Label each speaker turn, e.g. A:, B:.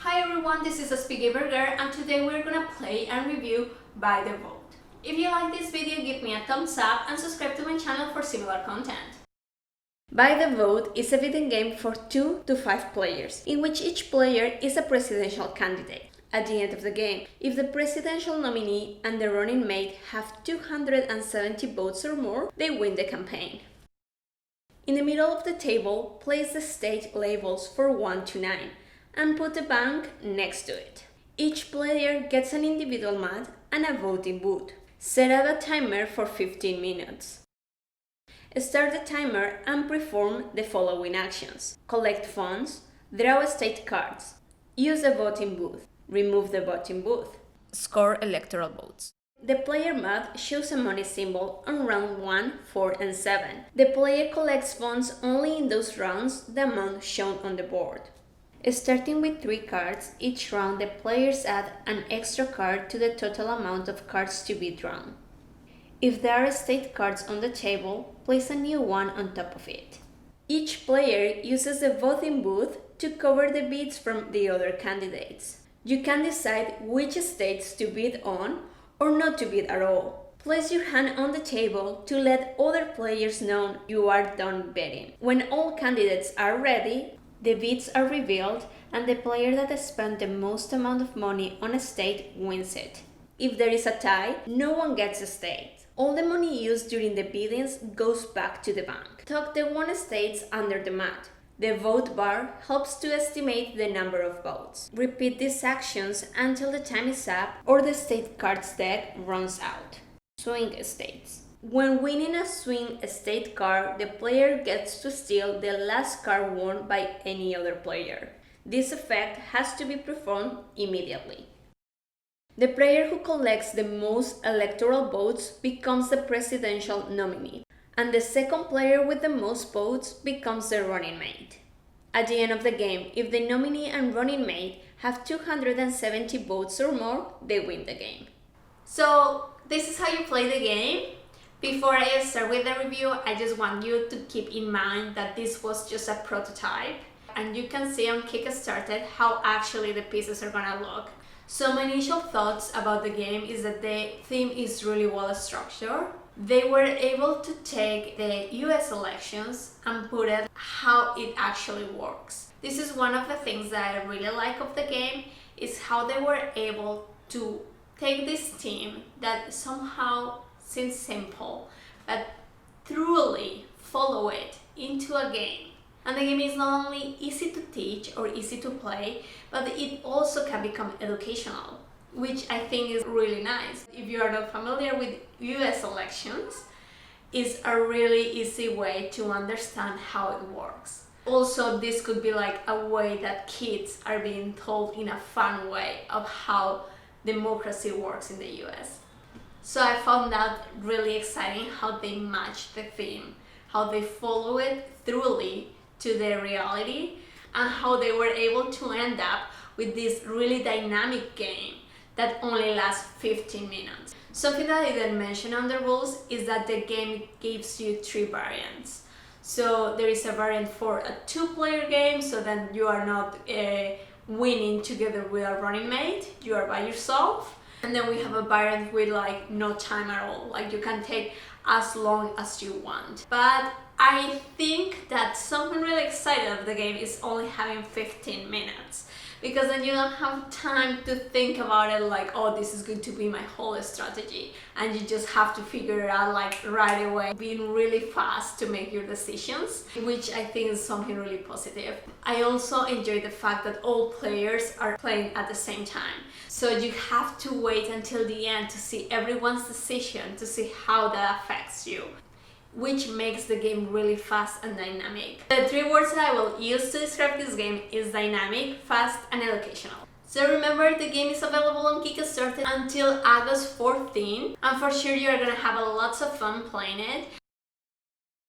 A: Hi everyone, this is Aspie and today we're gonna play and review By the Vote. If you like this video, give me a thumbs up and subscribe to my channel for similar content. By the Vote is a video game for 2 to 5 players, in which each player is a presidential candidate. At the end of the game, if the presidential nominee and the running mate have 270 votes or more, they win the campaign. In the middle of the table, place the state labels for 1 to 9 and put the bank next to it. Each player gets an individual mat and a voting booth. Set up a timer for 15 minutes. Start the timer and perform the following actions: collect funds, draw state cards, use the voting booth, remove the voting booth, score electoral votes. The player mat shows a money symbol on round 1, 4, and 7. The player collects funds only in those rounds, the amount shown on the board. Starting with 3 cards, each round the players add an extra card to the total amount of cards to be drawn. If there are state cards on the table, place a new one on top of it. Each player uses the voting booth to cover the bids from the other candidates. You can decide which states to bid on or not to bid at all. Place your hand on the table to let other players know you are done betting. When all candidates are ready, the bids are revealed and the player that spent the most amount of money on a state wins it. If there is a tie, no one gets a state. All the money used during the biddings goes back to the bank. Tuck the won states under the mat. The vote bar helps to estimate the number of votes. Repeat these actions until the time is up or the state cards deck runs out. Swing states. When winning a swing state card, the player gets to steal the last card won by any other player. This effect has to be performed immediately. The player who collects the most electoral votes becomes the presidential nominee, and the second player with the most votes becomes the running mate. At the end of the game, if the nominee and running mate have 270 votes or more, they win the game. So this is how you play the game. Before I start with the review, I just want you to keep in mind that this was just a prototype, and you can see on Kickstarter how actually the pieces are gonna look. So my initial thoughts about the game is that the theme is really well structured. They were able to take the US elections and put it how it actually works. This is one of the things that I really like of the game, is how they were able to take this theme that somehow seems simple, but truly follow it into a game. And the game is not only easy to teach or easy to play, but it also can become educational, which I think is really nice. If you are not familiar with US elections, it's a really easy way to understand how it works. Also, this could be like a way that kids are being told in a fun way of how democracy works in the US. So I found that really exciting how they match the theme, how they follow it thoroughly to the reality, and how they were able to end up with this really dynamic game that only lasts 15 minutes. Something that I didn't mention on the rules is that the game gives you 3 variants. So there is a variant for a 2-player game, so then you are not winning together with a running mate, you are by yourself. And then we have a variant with like no time at all, like you can take as long as you want. But I think that something really exciting of the game is only having 15 minutes, because then you don't have time to think about it like, oh, this is going to be my whole strategy, and you just have to figure it out like right away, being really fast to make your decisions, which I think is something really positive. I also enjoy the fact that all players are playing at the same time, so you have to wait until the end to see everyone's decision, to see how that affects you, which makes the game really fast and dynamic. The 3 words that I will use to describe this game is dynamic, fast, and educational. So remember, the game is available on Kickstarter until August 14, and for sure you are gonna have lots of fun playing it.